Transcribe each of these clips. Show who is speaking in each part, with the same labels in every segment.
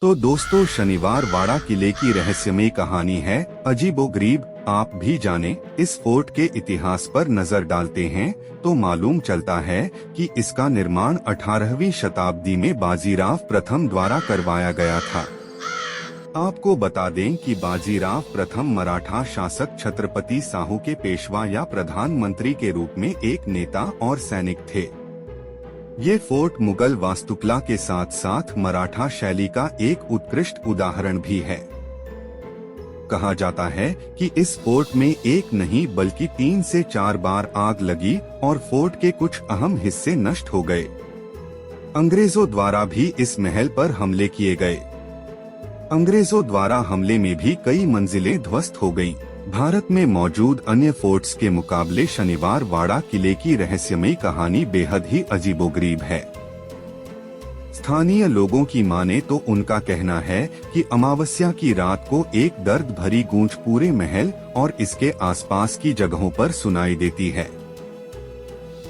Speaker 1: तो दोस्तों, शनिवार वाड़ा किले की रहस्यमय कहानी है अजीबोगरीब। आप भी जाने इस फोर्ट के इतिहास पर नजर डालते हैं तो मालूम चलता है कि इसका निर्माण 18वीं शताब्दी में बाजीराव प्रथम द्वारा करवाया गया था। आपको बता दें कि बाजीराव प्रथम मराठा शासक छत्रपति साहू के पेशवा या प्रधानमंत्री के रूप में एक नेता और सैनिक थे। ये फोर्ट मुगल वास्तुकला के साथ साथ मराठा शैली का एक उत्कृष्ट उदाहरण भी है। कहा जाता है कि इस फोर्ट में एक नहीं बल्कि 3 से 4 बार आग लगी और फोर्ट के कुछ अहम हिस्से नष्ट हो गए। अंग्रेजों द्वारा भी इस महल पर हमले किए गए। अंग्रेजों द्वारा हमले में भी कई मंजिलें ध्वस्त हो गईं। भारत में मौजूद अन्य फोर्ट्स के मुकाबले शनिवार वाड़ा किले की रहस्यमयी कहानी बेहद ही अजीबोगरीब है। स्थानीय लोगों की माने तो उनका कहना है कि अमावस्या की रात को एक दर्द भरी गूंज पूरे महल और इसके आसपास की जगहों पर सुनाई देती है।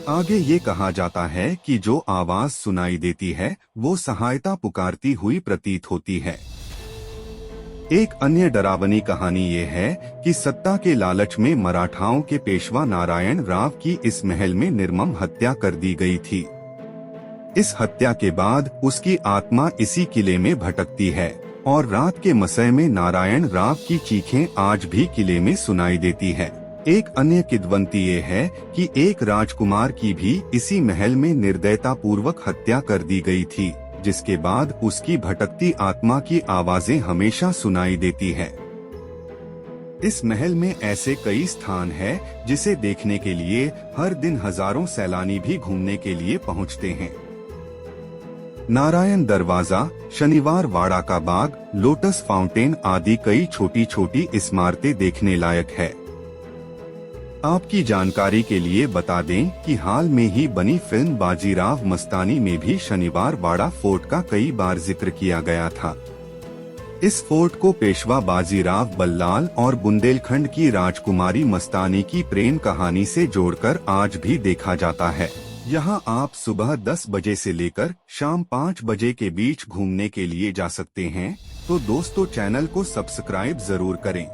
Speaker 1: आगे ये कहा जाता है कि जो आवाज सुनाई देती है वो सहायता पुकारती हुई प्रतीत होती है। एक अन्य डरावनी कहानी ये है कि सत्ता के लालच में मराठाओं के पेशवा नारायण राव की इस महल में निर्मम हत्या कर दी गई थी। इस हत्या के बाद उसकी आत्मा इसी किले में भटकती है और रात के मसय में नारायण राव की चीखें आज भी किले में सुनाई देती है। एक अन्य किंवदंती ये है कि एक राजकुमार की भी इसी महल में निर्दयता पूर्वक हत्या कर दी गई थी, जिसके बाद उसकी भटकती आत्मा की आवाजें हमेशा सुनाई देती है। इस महल में ऐसे कई स्थान हैं जिसे देखने के लिए हर दिन हजारों सैलानी भी घूमने के लिए पहुंचते हैं। नारायण दरवाजा, शनिवार वाड़ा का बाग, लोटस फाउंटेन आदि कई छोटी छोटी इमारतें देखने लायक है। आपकी जानकारी के लिए बता दें कि हाल में ही बनी फिल्म बाजीराव मस्तानी में भी शनिवार वाड़ा फोर्ट का कई बार जिक्र किया गया था। इस फोर्ट को पेशवा बाजीराव बल्लाल और बुंदेलखंड की राजकुमारी मस्तानी की प्रेम कहानी से जोड़कर आज भी देखा जाता है। यहां आप सुबह 10 बजे से लेकर शाम 5 बजे के बीच घूमने के लिए जा सकते हैं। तो दोस्तों, चैनल को सब्सक्राइब जरूर करें।